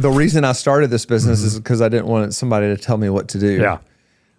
the reason I started this business is because I didn't want somebody to tell me what to do. Yeah.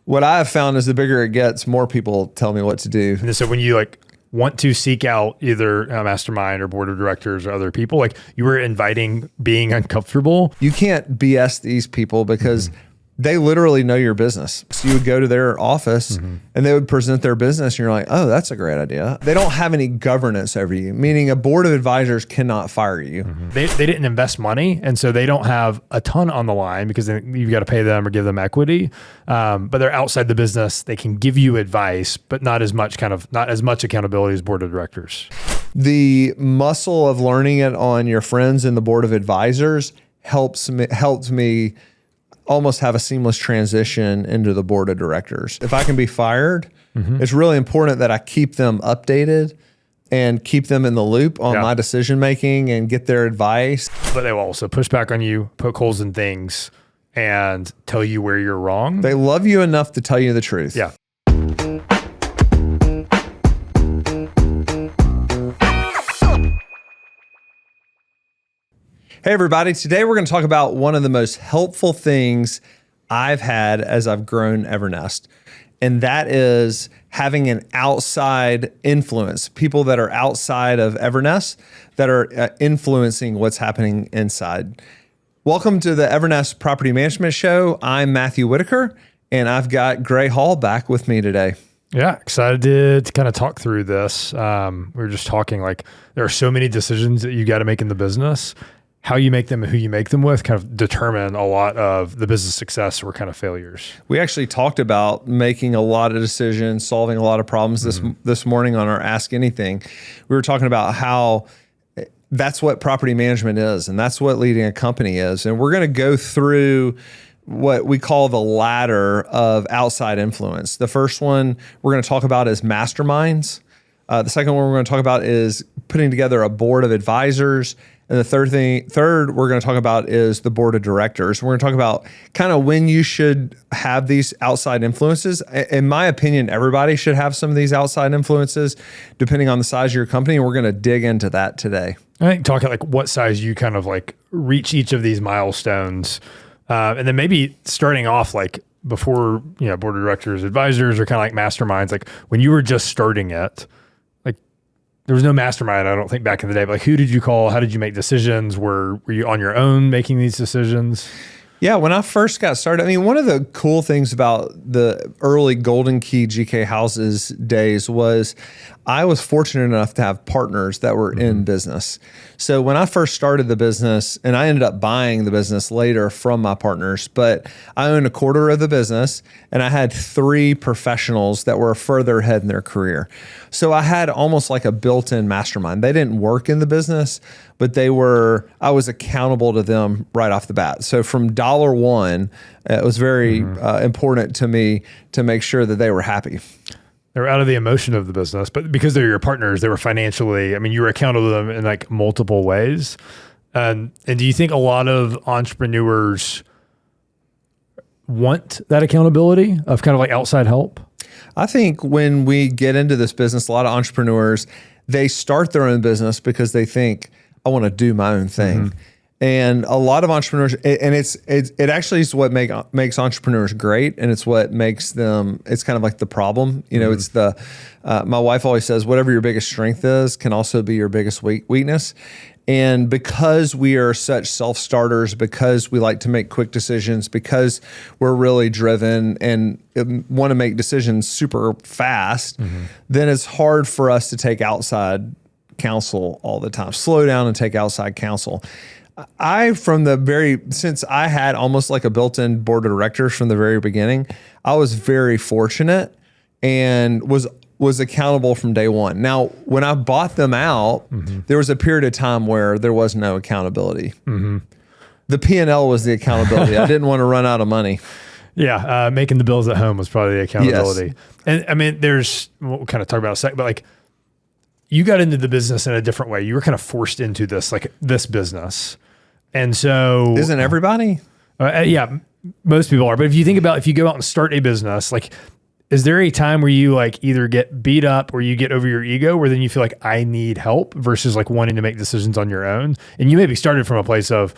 What I have found is the bigger it gets, more people tell me what to do. And so when you like want to seek out either a mastermind or board of directors or other people, like you were inviting being uncomfortable. You can't BS these people because they literally know your business. So you would go to their office and they would present their business and you're like, oh, that's a great idea. They don't have any governance over you, meaning a board of advisors cannot fire you. They didn't invest money. And so they don't have a ton on the line because you've got to pay them or give them equity. But they're outside the business. They can give you advice, but not as much accountability as board of directors. The muscle of learning it on your friends in the board of advisors helped me almost have a seamless transition into the board of directors. If I can be fired, it's really important that I keep them updated and keep them in the loop on my decision making and get their advice. But they will also push back on you, poke holes in things, and tell you where you're wrong. They love you enough to tell you the truth. Yeah. Hey everybody, today we're going to talk about one of the most helpful things I've had as I've grown Evernest, and that is having an outside influence, people that are outside of Evernest that are influencing what's happening inside. Welcome to the Evernest Property Management Show. I'm Matthew Whitaker, and I've got Gray Hall back with me today. Yeah, excited to kind of talk through this. We were just talking like there are so many decisions that you got to make in the business. How you make them and who you make them with kind of determine a lot of the business success or kind of failures. We actually talked about making a lot of decisions, solving a lot of problems this morning on our Ask Anything. We were talking about how that's what property management is, and that's what leading a company is. And we're going to go through what we call the ladder of outside influence. The first one we're going to talk about is masterminds. The second one we're going to talk about is putting together a board of advisors. And the third we're going to talk about is the board of directors. We're going to talk about kind of when you should have these outside influences. In my opinion, everybody should have some of these outside influences depending on the size of your company. And we're going to dig into that today. I think talking like what size you kind of like reach each of these milestones. And then maybe starting off like before, board of directors, advisors, or kind of like masterminds, like when you were just starting it, there was no mastermind, I don't think, back in the day. But like, who did you call? How did you make decisions? Were you on your own making these decisions? Yeah, when I first got started, I mean, one of the cool things about the early Golden Key GK Houses days was I was fortunate enough to have partners that were in business. So when I first started the business, and I ended up buying the business later from my partners, but I owned a quarter of the business and I had 3 professionals that were further ahead in their career. So I had almost like a built-in mastermind. They didn't work in the business, but I was accountable to them right off the bat. So from dollar one, it was very important to me to make sure that they were happy. They were out of the emotion of the business, but because they're your partners, they were financially, you were accountable to them in like multiple ways. And do you think a lot of entrepreneurs want that accountability of kind of like outside help? I think when we get into this business, a lot of entrepreneurs, they start their own business because they think, I want to do my own thing. And a lot of entrepreneurs, and it actually is what makes entrepreneurs great, and it's what makes them. It's kind of like the problem, It's my wife always says, whatever your biggest strength is, can also be your biggest weakness. And because we are such self-starters, because we like to make quick decisions, because we're really driven and want to make decisions super fast, then it's hard for us to take outside counsel all the time. Slow down and take outside counsel. Since I had almost like a built-in board of directors from the very beginning, I was very fortunate and was accountable from day one. Now, when I bought them out, there was a period of time where there was no accountability. The P&L was the accountability. I didn't want to run out of money. Yeah, making the bills at home was probably the accountability. Yes. And we'll kind of talk about in a second, but like you got into the business in a different way. You were kind of forced into this business. And so isn't everybody? Yeah, most people are. But if you think about, if you go out and start a business, like, is there a time where you like either get beat up or you get over your ego where then you feel like I need help versus like wanting to make decisions on your own? And you maybe started from a place of,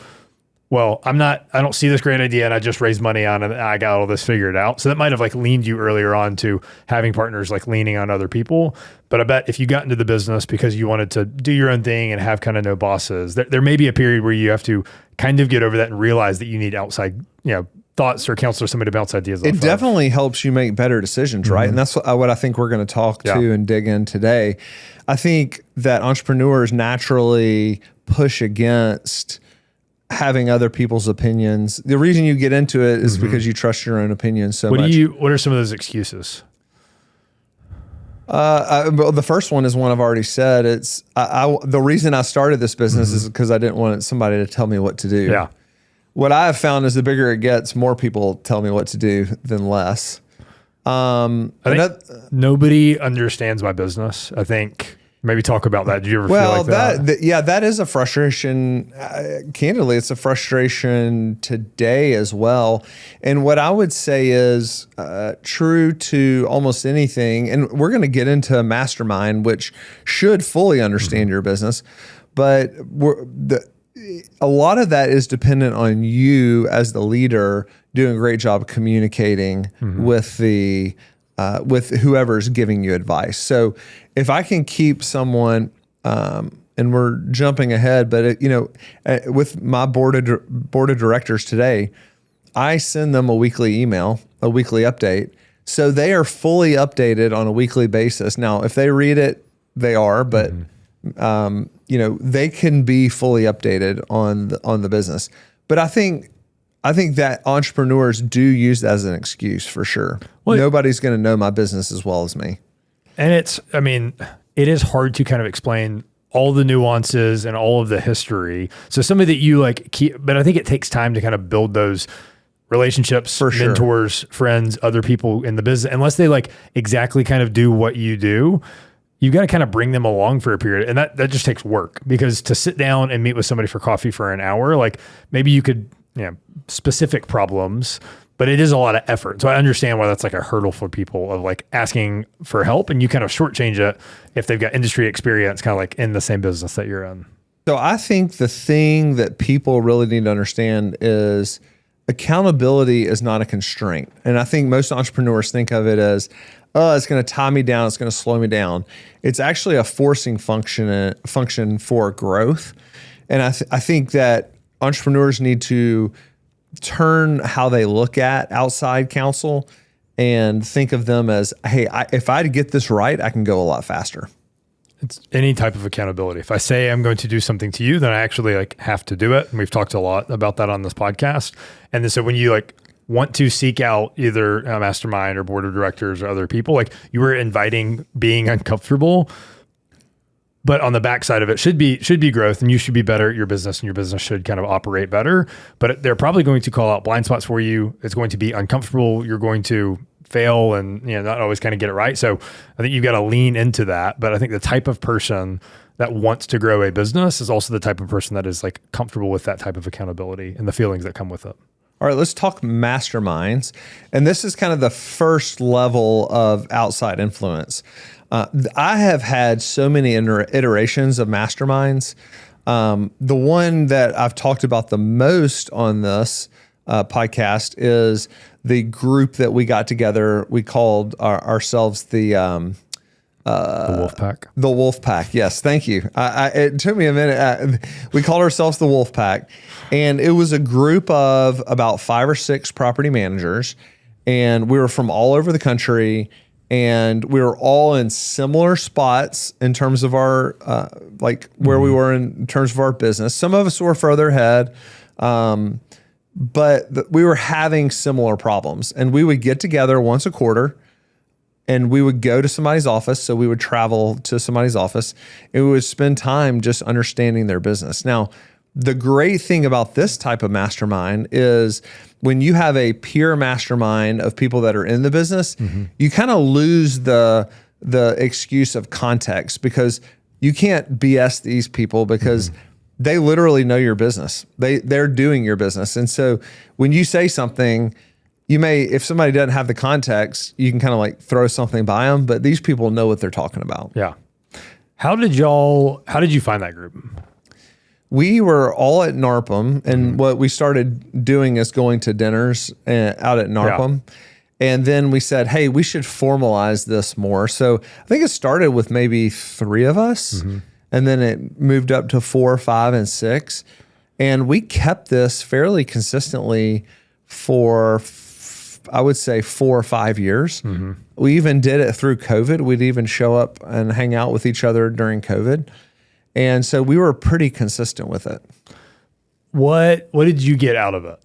well, I don't see this great idea and I just raised money on it and I got all this figured out. So that might have like leaned you earlier on to having partners like leaning on other people. But I bet if you got into the business because you wanted to do your own thing and have kind of no bosses, there may be a period where you have to kind of get over that and realize that you need outside, thoughts or counsel or somebody to bounce ideas off It definitely helps you make better decisions, right? And that's what I think we're going to talk to and dig in today. I think that entrepreneurs naturally push against having other people's opinions. The reason you get into it is because you trust your own opinion so much. What are some of those excuses? The first one is one I've already said. It's the reason I started this business is because I didn't want somebody to tell me what to do. Yeah. What I have found is the bigger it gets, more people tell me what to do than less. I think nobody understands my business. I think maybe talk about that. Do you ever feel like that? That is a frustration. Candidly, it's a frustration today as well. And what I would say is true to almost anything, and we're going to get into a mastermind, which should fully understand your business, but a lot of that is dependent on you as the leader doing a great job communicating with with whoever's giving you advice. So if I can keep someone, and we're jumping ahead, but with my board of directors today, I send them a weekly email, a weekly update. So they are fully updated on a weekly basis. Now, if they read it, they are, but they can be fully updated on the business. But I think that entrepreneurs do use that as an excuse for sure. Well, nobody's going to know my business as well as me. And it is hard to kind of explain all the nuances and all of the history. So somebody that you like keep, but I think it takes time to kind of build those relationships, for sure. Mentors, friends, other people in the business, unless they like exactly kind of do what you do. You got to kind of bring them along for a period. And that just takes work, because to sit down and meet with somebody for coffee for an hour, like maybe you could, specific problems, but it is a lot of effort. So I understand why that's like a hurdle for people of like asking for help, and you kind of shortchange it if they've got industry experience kind of like in the same business that you're in. So I think the thing that people really need to understand is accountability is not a constraint. And I think most entrepreneurs think of it as, it's going to tie me down, it's going to slow me down. It's actually a forcing function for growth. And I think that entrepreneurs need to turn how they look at outside counsel and think of them as, hey, if I get this right, I can go a lot faster. It's any type of accountability. If I say I'm going to do something to you, then I actually like have to do it. And we've talked a lot about that on this podcast. And then so when you like want to seek out either a mastermind or board of directors or other people, like you were inviting being uncomfortable, but on the backside of it should be growth, and you should be better at your business, and your business should kind of operate better. But they're probably going to call out blind spots for you. It's going to be uncomfortable. You're going to fail and not always kind of get it right. So I think you've got to lean into that. But I think the type of person that wants to grow a business is also the type of person that is like comfortable with that type of accountability and the feelings that come with it. All right, let's talk masterminds. And this is kind of the first level of outside influence. I have had so many iterations of masterminds. The one that I've talked about the most on this podcast is the group that we got together. We called ourselves the Wolf Pack. The Wolf Pack. Yes, thank you. It took me a minute. We called ourselves the Wolf Pack, and it was a group of about 5 or 6 property managers, and we were from all over the country, and we were all in similar spots in terms of our where we were in terms of our business. Some of us were further ahead, but we were having similar problems, and we would get together once a quarter. And we would go to somebody's office. So we would travel to somebody's office and we would spend time just understanding their business. Now, the great thing about this type of mastermind is when you have a peer mastermind of people that are in the business, you kind of lose the excuse of context, because you can't BS these people, because they literally know your business. They're doing your business. And so when you say something, you may, if somebody doesn't have the context, you can kind of like throw something by them, but these people know what they're talking about. Yeah. How did you find that group? we were all at NARPM, and what we started doing is going to dinners out at NARPM. Yeah. And then we said, hey, we should formalize this more. So I think it started with maybe 3 of us, and then it moved up to 4, 5, and 6. And we kept this fairly consistently for, I would say, 4 or 5 years. We even did it through COVID. We'd even show up and hang out with each other during COVID. And so we were pretty consistent with it. What did you get out of it?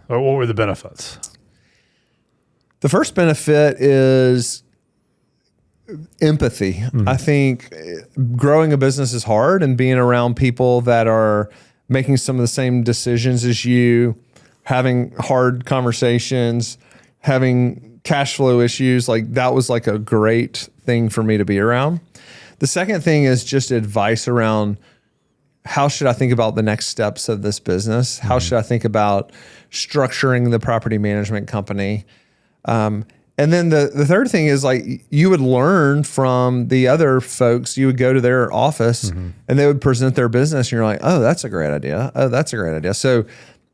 Or what were the benefits? The first benefit is empathy. I think growing a business is hard, and being around people that are making some of the same decisions as you, having hard conversations, having cash flow issues, like that was like a great thing for me to be around. The second thing is just advice around how should I think about the next steps of this business? How should I think about structuring the property management company? And then the third thing is like you would learn from the other folks. You would go to their office and they would present their business, and you're like, oh, that's a great idea. Oh, that's a great idea. So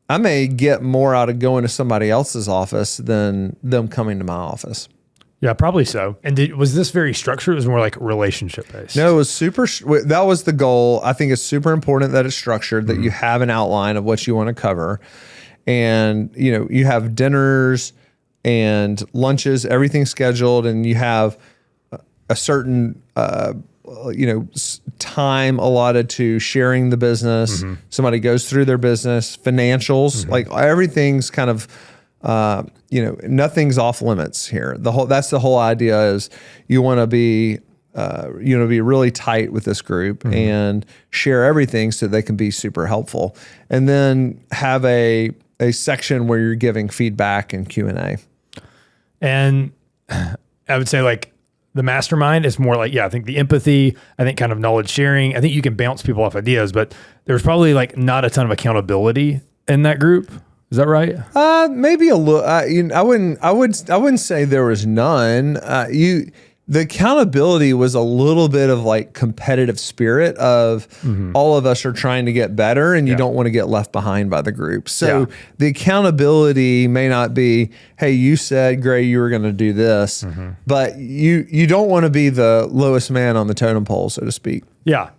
I may get more out of going to somebody else's office than them coming to my office. Yeah, probably so. And was this very structured? It was more like relationship based. No, it was that was the goal. I think it's super important that it's structured, that you have an outline of what you want to cover. And, you have dinners and lunches, everything scheduled, and you have a certain, time allotted to sharing the business. Somebody goes through their business, financials, like everything's kind of, nothing's off limits here. That's the whole idea is you want to be, be really tight with this group and share everything so they can be super helpful. And then have a section where you're giving feedback and Q&A. And I would say like the mastermind is more like, I think the empathy, I think kind of knowledge sharing. I think you can bounce people off ideas, but there's probably like not a ton of accountability in that group. Is that right? Maybe a little. I wouldn't say there was none. The accountability was a little bit of like competitive spirit of all of us are trying to get better, and you don't want to get left behind by the group. So the accountability may not be, hey, you said, Gray, you were going to do this, but you don't want to be the lowest man on the totem pole, so to speak. Yeah.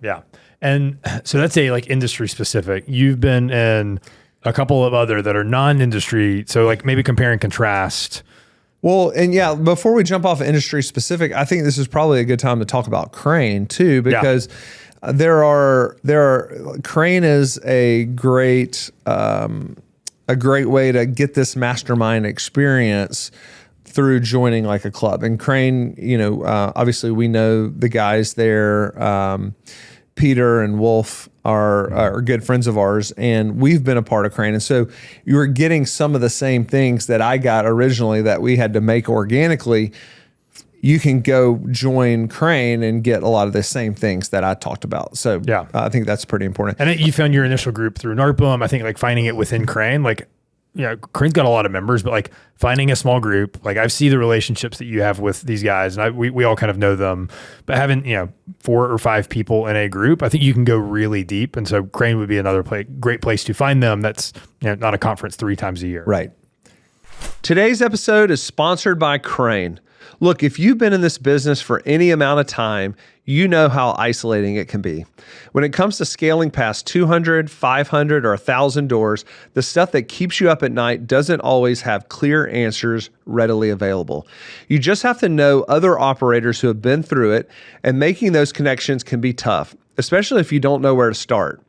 And so that's like industry specific. You've been in a couple of other that are non-industry. So like maybe compare and contrast. Well, and before we jump off of industry specific, I think this is probably a good time to talk about Crane too, because Crane is a great way to get this mastermind experience through joining like a club. And Crane, obviously we know the guys there. Peter and Wolf are good friends of ours, and we've been a part of Crane. And so you were getting some of the same things that I got originally that we had to make organically. You can go join Crane and get a lot of the same things that I talked about. So I think that's pretty important. And you found your initial group through NARPM. I think like finding it within Crane, like, Crane's got a lot of members, but like finding a small group, like I see the relationships that you have with these guys, and we all kind of know them, but having 4 or 5 people in a group, I think you can go really deep. And so Crane would be another great place to find them. That's not a conference 3 times a year. Right. Today's episode is sponsored by Crane. Look, if you've been in this business for any amount of time, you know how isolating it can be. When it comes to scaling past 200, 500, or 1,000 doors, the stuff that keeps you up at night doesn't always have clear answers readily available. You just have to know other operators who have been through it, and making those connections can be tough, especially if you don't know where to start.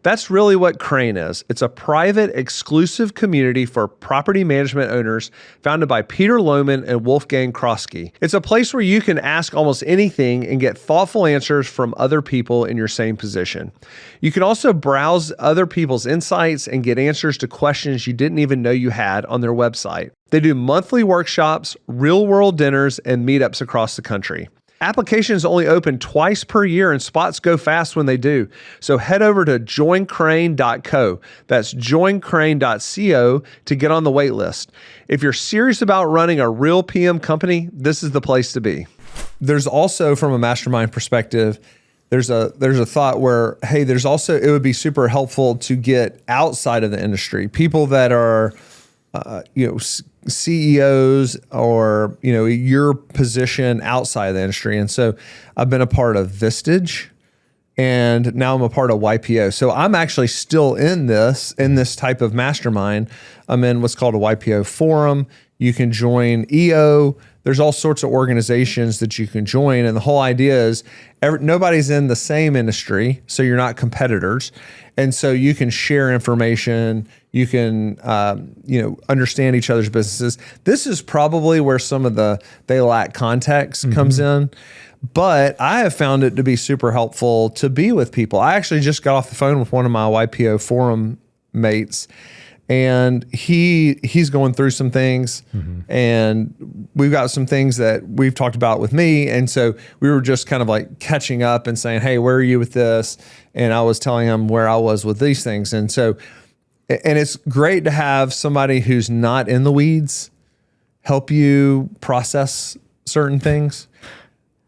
That's really what Crane is. It's a private, exclusive community for property management owners founded by Peter Lohman and Wolfgang Kroski. It's a place where you can ask almost anything and get thoughtful answers from other people in your same position. You can also browse other people's insights and get answers to questions you didn't even know you had on their website. They do monthly workshops, real-world dinners, and meetups across the country. Applications only open twice per year, and spots go fast when they do. So head over to joincrane.co. That's joincrane.co to get on the wait list. If you're serious about running a real PM company, this is the place to be. There's also, from a mastermind perspective, there's a thought where, hey, there's also, it would be super helpful to get outside of the industry, people that are, CEOs or, your position outside of the industry. And so I've been a part of Vistage, and now I'm a part of YPO. So I'm actually still in this type of mastermind. I'm in what's called a YPO forum. You can join EO. There's all sorts of organizations that you can join. And the whole idea is nobody's in the same industry, so you're not competitors. And so you can share information. You can, understand each other's businesses. This is probably where some of they lack context comes in. But I have found it to be super helpful to be with people. I actually just got off the phone with one of my YPO forum mates, and he's going through some things, and we've got some things that we've talked about with me. And so we were just kind of like catching up and saying, hey, where are you with this? And I was telling him where I was with these things. And so, and it's great to have somebody who's not in the weeds help you process certain things.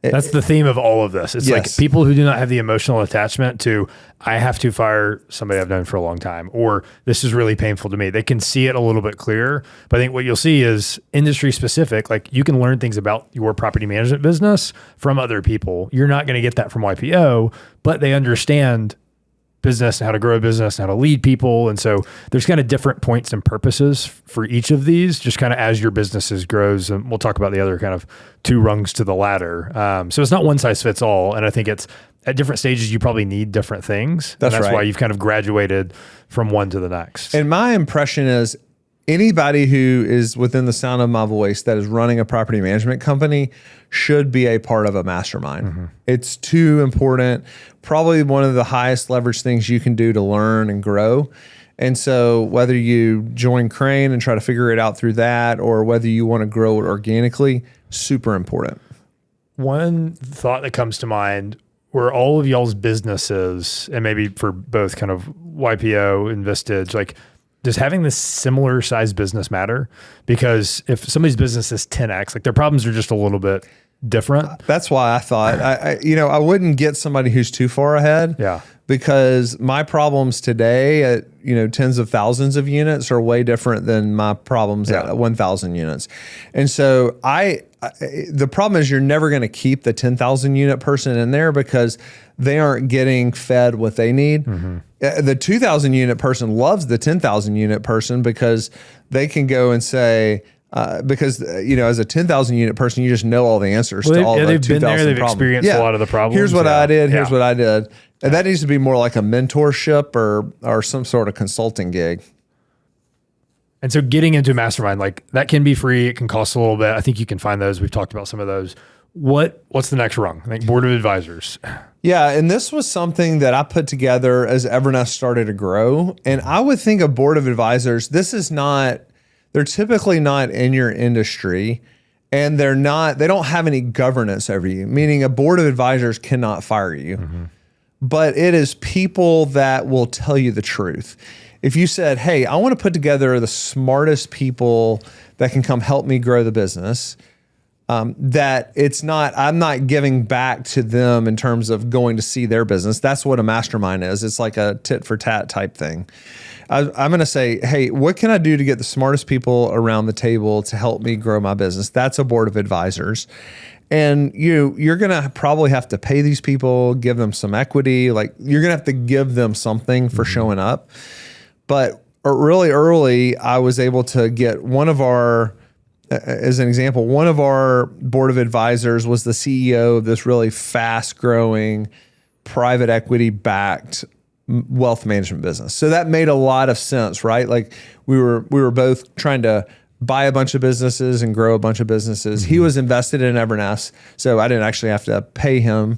That's the theme of all of this. It's like people who do not have the emotional attachment to, I have to fire somebody I've known for a long time, or this is really painful to me. They can see it a little bit clearer. But I think what you'll see is industry specific. Like, you can learn things about your property management business from other people. You're not going to get that from YPO, but they understand business and how to grow a business and how to lead people. And so there's kind of different points and purposes for each of these, just kind of as your businesses grows. And we'll talk about the other kind of two rungs to the ladder. So it's not one size fits all. And I think it's at different stages, you probably need different things. That's right. Why you've kind of graduated from one to the next. And my impression is anybody who is within the sound of my voice that is running a property management company should be a part of a mastermind. It's too important. Probably one of the highest leverage things you can do to learn and grow. And so whether you join Crane and try to figure it out through that, or whether you want to grow it organically, super important. One thought that comes to mind, where all of y'all's businesses, and maybe for both kind of YPO and Vistage, like, does having this similar size business matter? Because if somebody's business is 10x, like, their problems are just a little bit different. That's why I thought I wouldn't get somebody who's too far ahead. Yeah. Because my problems today at tens of thousands of units are way different than my problems at 1,000 units. And so the problem is you're never going to keep the 10,000 unit person in there because they aren't getting fed what they need. The 2,000 unit person loves the 10,000 unit person because they can go and say, as a 10,000 unit person, you just know all the answers to all the 2,000 they've been there, they've problems. experienced a lot of the problems. Here's what I did. Here's what I did. And that needs to be more like a mentorship or some sort of consulting gig. And so getting into a mastermind, like, that can be free. It can cost a little bit. I think you can find those. We've talked about some of those. What's the next rung? I think board of advisors. Yeah. And this was something that I put together as Evernest started to grow. And I would think a board of advisors, they're typically not in your industry, and they don't have any governance over you, meaning a board of advisors cannot fire you. But it is people that will tell you the truth. If you said, hey, I want to put together the smartest people that can come help me grow the business, I'm not giving back to them in terms of going to see their business. That's what a mastermind is. It's like a tit for tat type thing. I'm going to say, hey, what can I do to get the smartest people around the table to help me grow my business? That's a board of advisors. And you're going to probably have to pay these people, give them some equity. Like, you're going to have to give them something for showing up. But really early, I was able to get as an example, one of our board of advisors was the CEO of this really fast growing private equity backed wealth management business. So that made a lot of sense, right? Like, we were both trying to buy a bunch of businesses and grow a bunch of businesses. He was invested in Evernest, so I didn't actually have to pay him.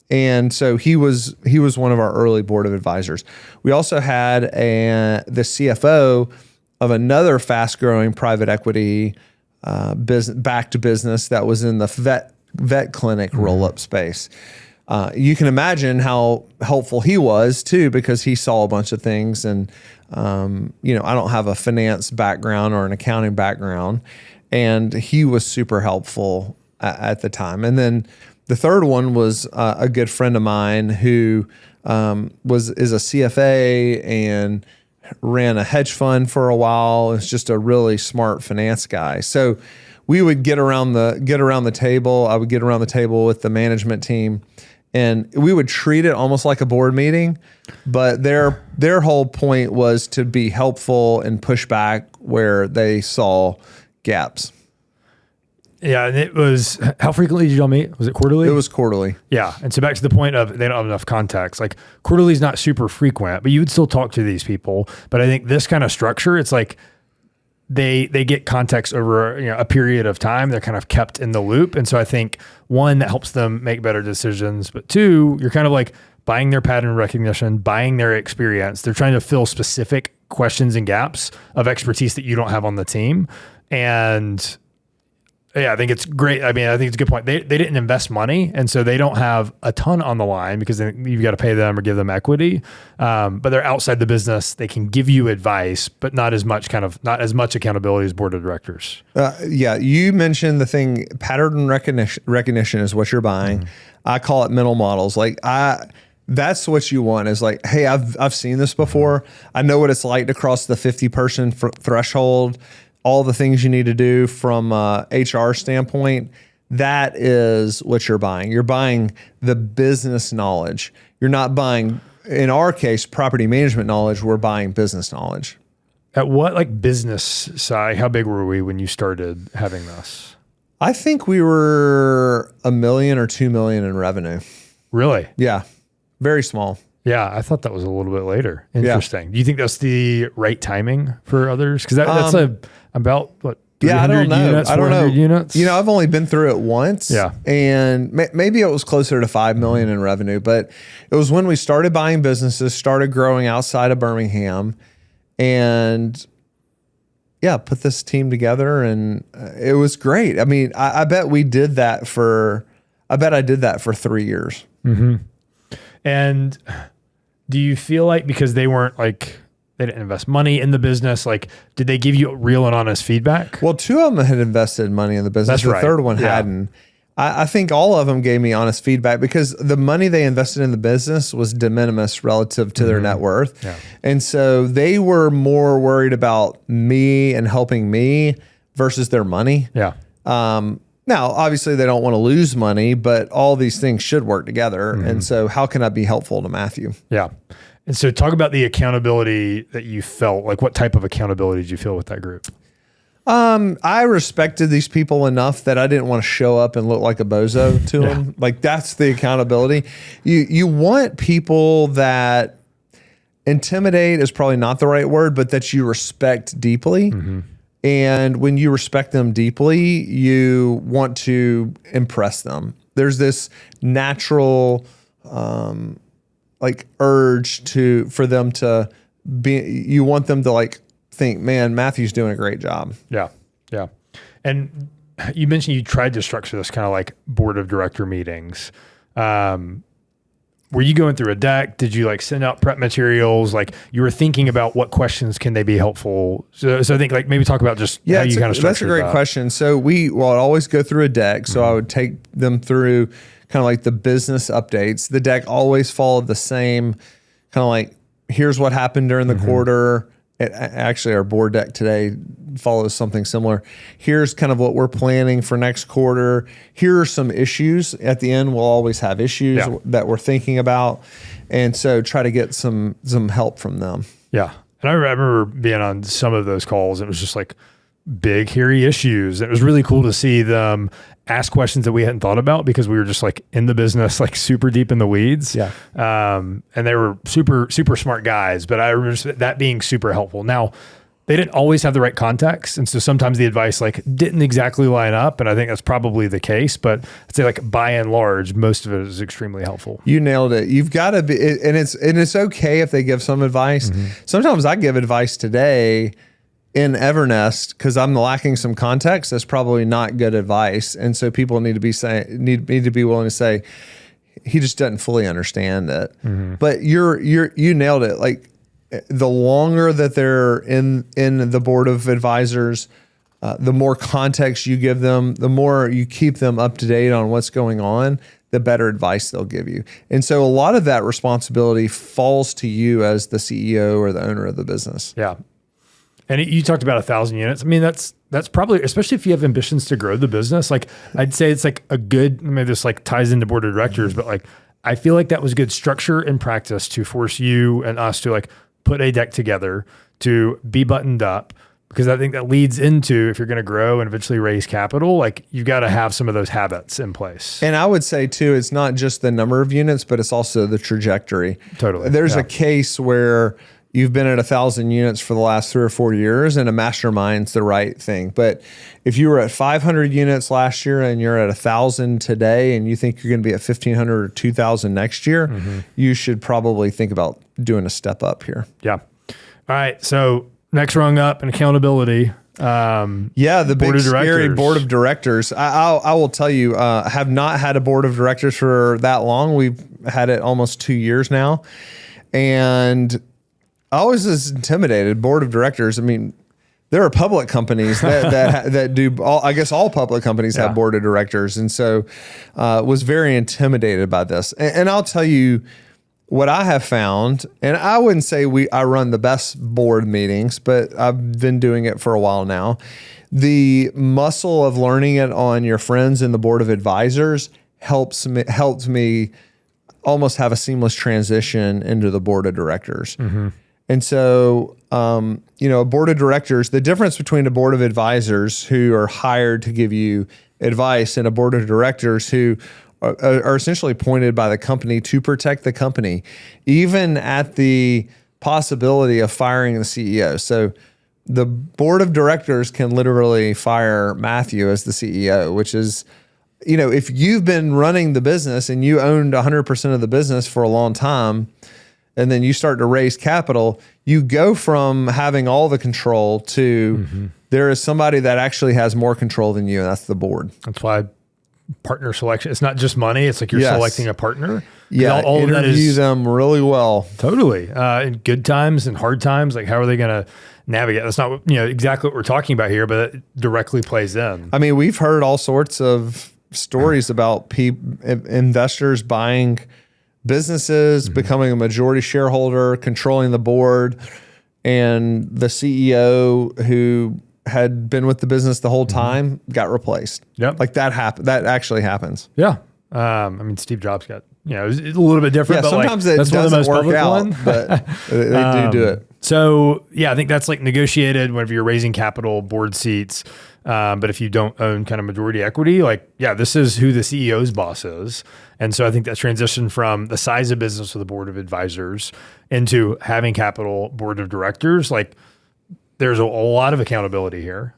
And so he was one of our early board of advisors. We also had the CFO of another fast growing private equity backed business that was in the vet clinic roll-up space. You can imagine how helpful he was too, because he saw a bunch of things. And, I don't have a finance background or an accounting background, and he was super helpful at the time. And then The third one was a good friend of mine who is a CFA and ran a hedge fund for a while. It's just a really smart finance guy. So we would get around the table. I would get around the table with the management team, and we would treat it almost like a board meeting. But their whole point was to be helpful and push back where they saw gaps. Yeah, and it was, how frequently did y'all meet? Was it quarterly? It was quarterly. Yeah, and so back to the point of they don't have enough context. Like quarterly is not super frequent, but you would still talk to these people. But I think this kind of structure, it's like they get context over a period of time. They're kind of kept in the loop, and so I think one, that helps them make better decisions. But two, you're kind of like buying their pattern recognition, buying their experience. They're trying to fill specific questions and gaps of expertise that you don't have on the team, and yeah, I think it's great. I mean, I think it's a good point. They didn't invest money, and so they don't have a ton on the line because you've got to pay them or give them equity. But they're outside the business. They can give you advice, but not as much accountability as board of directors. Yeah, you mentioned the thing, pattern recognition is what you're buying. Mm-hmm. I call it mental models. That's what you want, is like, hey, I've seen this before. I know what it's like to cross the 50-person threshold. All the things you need to do from HR standpoint, that is what you're buying. You're buying the business knowledge. You're not buying, in our case, property management knowledge. We're buying business knowledge. At what business side, how big were we when you started having this? I think we were $1 million or $2 million in revenue. Really? Yeah. Very small. Yeah, I thought that was a little bit later. Interesting. Yeah. Do you think that's the right timing for others? Because that's about what? Yeah, I don't know. Units, I don't know. Units? I've only been through it once. Yeah, and maybe it was closer to $5 million in revenue. But it was when we started buying businesses, started growing outside of Birmingham, and put this team together, and it was great. I mean, I bet I did that for 3 years. Mm-hmm. And do you feel like, because they weren't they didn't invest money in the business, did they give you real and honest feedback? Well, 2 of them had invested money in the business. That's right. The third one hadn't. I think all of them gave me honest feedback because the money they invested in the business was de minimis relative to their net worth. Yeah. And so they were more worried about me and helping me versus their money. Yeah. Now, obviously, they don't want to lose money, but all these things should work together. Mm-hmm. And so how can I be helpful to Matthew? Yeah. And so talk about the accountability that you felt. What type of accountability did you feel with that group? I respected these people enough that I didn't want to show up and look like a bozo to them. That's the accountability. You want people that intimidate is probably not the right word, but that you respect deeply. Mm-hmm. And when you respect them deeply, you want to impress them. There's this natural urge for them to be, you want them to think, man, Matthew's doing a great job. Yeah. Yeah. And you mentioned you tried to structure this kind of board of director meetings. Were you going through a deck? Did you send out prep materials? You were thinking about what questions can they be helpful? So I think maybe talk about just how you kind of structured that. That's a great question. So I'd always go through a deck. So I would take them through kind of the business updates. The deck always followed the same kind of here's what happened during the quarter. Actually, our board deck today follows something similar. Here's kind of what we're planning for next quarter. Here are some issues. At the end, we'll always have issues that we're thinking about. And so try to get some help from them. Yeah. And I remember being on some of those calls. It was just big, hairy issues. It was really cool to see them ask questions that we hadn't thought about because we were just in the business, super deep in the weeds. Yeah. And they were super, super smart guys, but I remember that being super helpful. Now, they didn't always have the right context. And so sometimes the advice didn't exactly line up. And I think that's probably the case, but I'd say by and large, most of it is extremely helpful. You nailed it. You've got to be, and it's okay if they give some advice. Mm-hmm. Sometimes I give advice today in Evernest because I'm lacking some context. That's probably not good advice, and so people need to be willing to say he just doesn't fully understand it. Mm-hmm. But you nailed it. The longer that they're in the board of advisors, the more context you give them, the more you keep them up to date on what's going on. the better advice they'll give you. And so a lot of that responsibility falls to you as the CEO or the owner of the business. Yeah. And you talked about 1,000 units. I mean, that's probably, especially if you have ambitions to grow the business. Like, I'd say it's like a good, maybe this like ties into board of directors, but like, I feel like that was good structure and practice to force you and us to like put a deck together, to be buttoned up, because I think that leads into, if you're going to grow and eventually raise capital, like you've got to have some of those habits in place. And I would say too, it's not just the number of units, but it's also the trajectory. Totally. There's a case where you've been at 1,000 units for the last 3 or 4 years, and a mastermind's the right thing. But if you were at 500 units last year and you're at 1,000 today, and you think you're going to be at 1,500 or 2,000 next year, you should probably think about doing a step up here. Yeah. All right. So next rung up in accountability. The big scary board of directors. I will tell you, I have not had a board of directors for that long. We've had it almost 2 years now. And I was intimidated. Board of directors. I mean, there are public companies that do all. I guess all public companies have board of directors, and so was very intimidated by this. And I'll tell you what I have found. And I wouldn't say I run the best board meetings, but I've been doing it for a while now. The muscle of learning it on your friends in the board of advisors helps me almost have a seamless transition into the board of directors. And so, a board of directors, the difference between a board of advisors who are hired to give you advice and a board of directors who are essentially appointed by the company to protect the company, even at the possibility of firing the CEO. So the board of directors can literally fire Matthew as the CEO, which is, if you've been running the business and you owned 100% of the business for a long time, and then you start to raise capital, you go from having all the control to there is somebody that actually has more control than you, and that's the board. That's why partner selection, it's not just money. It's like you're selecting a partner. Yeah, all interview of that is, them really well. Totally. In good times and hard times, like how are they going to navigate? That's not exactly what we're talking about here, but it directly plays in. I mean, we've heard all sorts of stories about investors buying businesses, becoming a majority shareholder, controlling the board, and the CEO who had been with the business the whole time got replaced. Yep. Like that that actually happens. Yeah. I mean, Steve Jobs got, it's a little bit different. Yeah, but sometimes that's it one of the doesn't most work public out, one. but they do it. So yeah, I think that's like negotiated whenever you're raising capital, board seats. But if you don't own kind of majority equity, this is who the CEO's boss is. And so I think that transition from the size of business with the board of advisors into having capital board of directors, there's a lot of accountability here.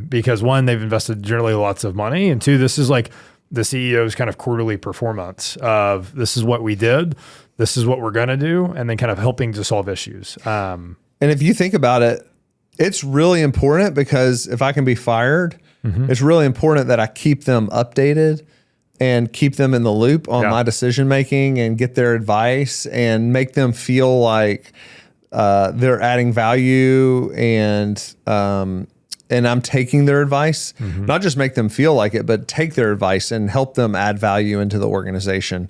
Because one, they've invested generally lots of money. And two, this is like the CEO's kind of quarterly performance of this is what we did, this is what we're going to do, and then kind of helping to solve issues. And if you think about it, it's really important because if I can be fired, it's really important that I keep them updated and keep them in the loop on my decision making and get their advice and make them feel like they're adding value and I'm taking their advice. Not just make them feel like it, but take their advice and help them add value into the organization.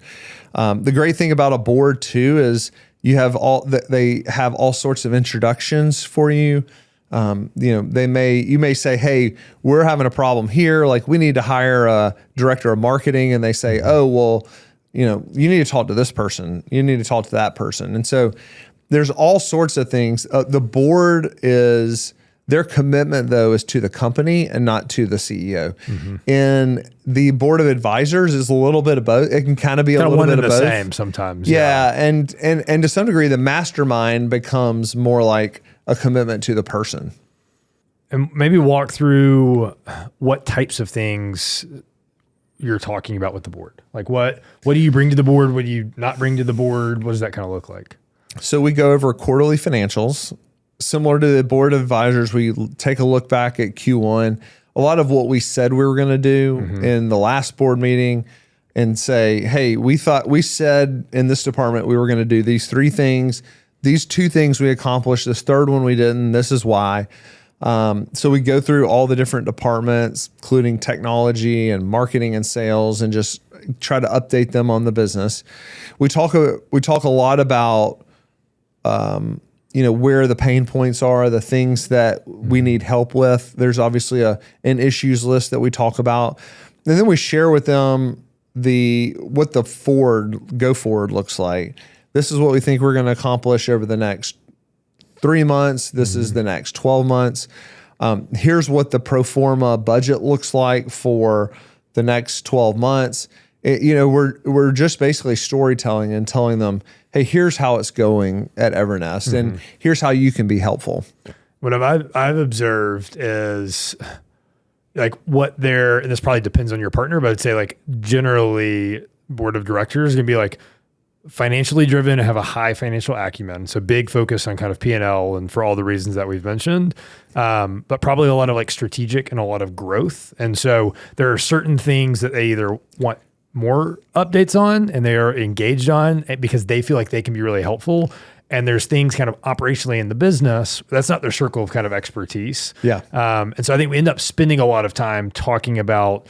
The great thing about a board too is they have all sorts of introductions for you. You may say, hey, we're having a problem here. Like we need to hire a director of marketing. And they say, oh, well, you need to talk to this person. You need to talk to that person. And so there's all sorts of things. The board their commitment though is to the company and not to the CEO. And the board of advisors is a little bit of both. It can kind of be a little bit of both. Same sometimes. Yeah. And to some degree, the mastermind becomes more like a commitment to the person. And maybe walk through what types of things you're talking about with the board. Like what do you bring to the board? What do you not bring to the board? What does that kind of look like? So we go over quarterly financials. Similar to the board of advisors, we take a look back at Q1, a lot of what we said we were going to do in the last board meeting and say, hey, we said in this department we were going to do these 3 things. These 2 things we accomplished. This 3rd one we didn't. This is why. So we go through all the different departments, including technology and marketing and sales, and just try to update them on the business. We talk a lot about, where the pain points are, the things that we need help with. There's obviously an issues list that we talk about. And then we share with them what the go forward looks like. This is what we think we're going to accomplish over the next 3 months. This is the next 12 months. Here's what the pro forma budget looks like for the next 12 months. We're just basically storytelling and telling them, hey, here's how it's going at Evernest, and here's how you can be helpful. What I've observed is like and this probably depends on your partner, but I'd say like generally board of directors can be like financially driven, have a high financial acumen. So big focus on kind of P&L and for all the reasons that we've mentioned, but probably a lot of like strategic and a lot of growth. And so there are certain things that they either want more updates on and they are engaged on because they feel like they can be really helpful. And there's things kind of operationally in the business, that's not their circle of kind of expertise. Yeah. And so I think we end up spending a lot of time talking about,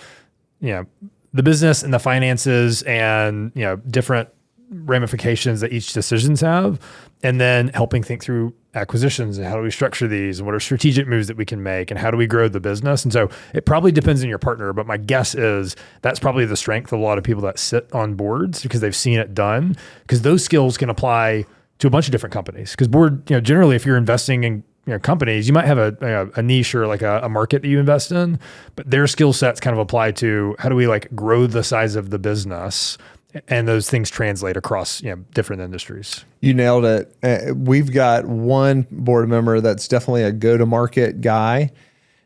the business and the finances and, different ramifications that each decisions have, and then helping think through acquisitions and how do we structure these and what are strategic moves that we can make and how do we grow the business. And so it probably depends on your partner, but my guess is that's probably the strength of a lot of people that sit on boards because they've seen it done, because those skills can apply to a bunch of different companies. Because board, generally if you're investing in companies, you might have a niche or like a market that you invest in, but their skill sets kind of apply to how do we like grow the size of the business. And those things translate across different industries. You nailed it. We've got one board member that's definitely a go-to-market guy,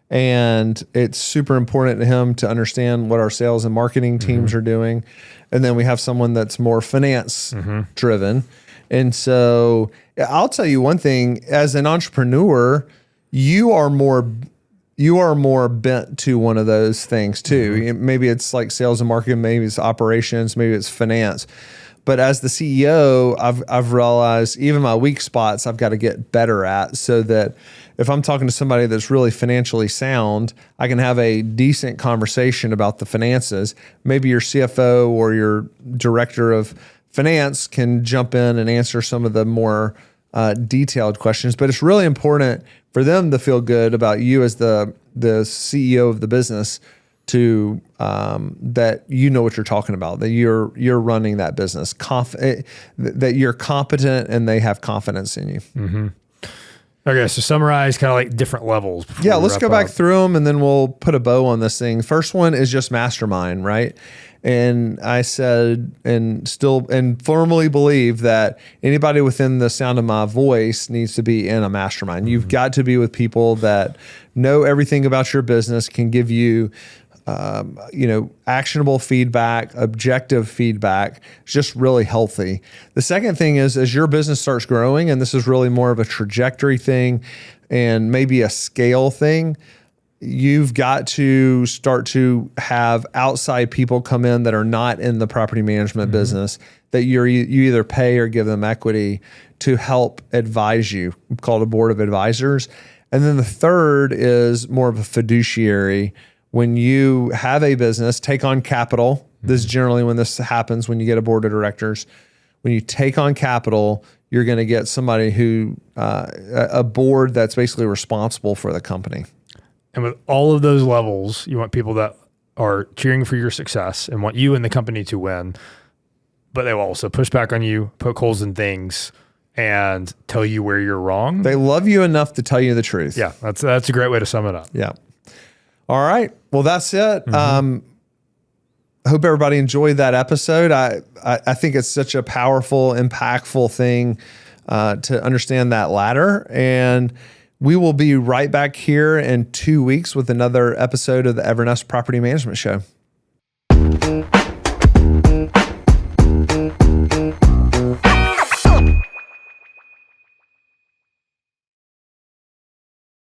and it's super important to him to understand what our sales and marketing teams are doing. And then we have someone that's more finance driven. And so I'll tell you one thing, as an entrepreneur, you are more bent to one of those things too. Maybe it's like sales and marketing, maybe it's operations, maybe it's finance. But as the CEO, I've realized even my weak spots I've got to get better at, so that if I'm talking to somebody that's really financially sound, I can have a decent conversation about the finances. Maybe your CFO or your director of finance can jump in and answer some of the more detailed questions. But it's really important for them to feel good about you as the CEO of the business, to that you know what you're talking about, that you're running that business, that you're competent and they have confidence in you. Okay, so summarize kind of like different levels. Yeah, let's go back through them and then we'll put a bow on this thing. First one is just mastermind, right? And I said, and firmly believe that anybody within the sound of my voice needs to be in a mastermind. You've got to be with people that know everything about your business, can give you, actionable feedback, objective feedback. It's just really healthy. The second thing is, as your business starts growing, and this is really more of a trajectory thing and maybe a scale thing, you've got to start to have outside people come in that are not in the property management business, that you either pay or give them equity to help advise you, called a board of advisors. And then the third is more of a fiduciary. When you have a business, take on capital. This is generally when this happens, when you get a board of directors. When you take on capital, you're going to get somebody who, a board that's basically responsible for the company. And with all of those levels, you want people that are cheering for your success and want you and the company to win, but they will also push back on you, poke holes in things, and tell you where you're wrong. They love you enough to tell you the truth. Yeah, that's a great way to sum it up. Yeah. All right. Well, that's it. I hope everybody enjoyed that episode. I think it's such a powerful, impactful thing to understand that ladder. And we will be right back here in 2 weeks with another episode of the Evernest Property Management Show.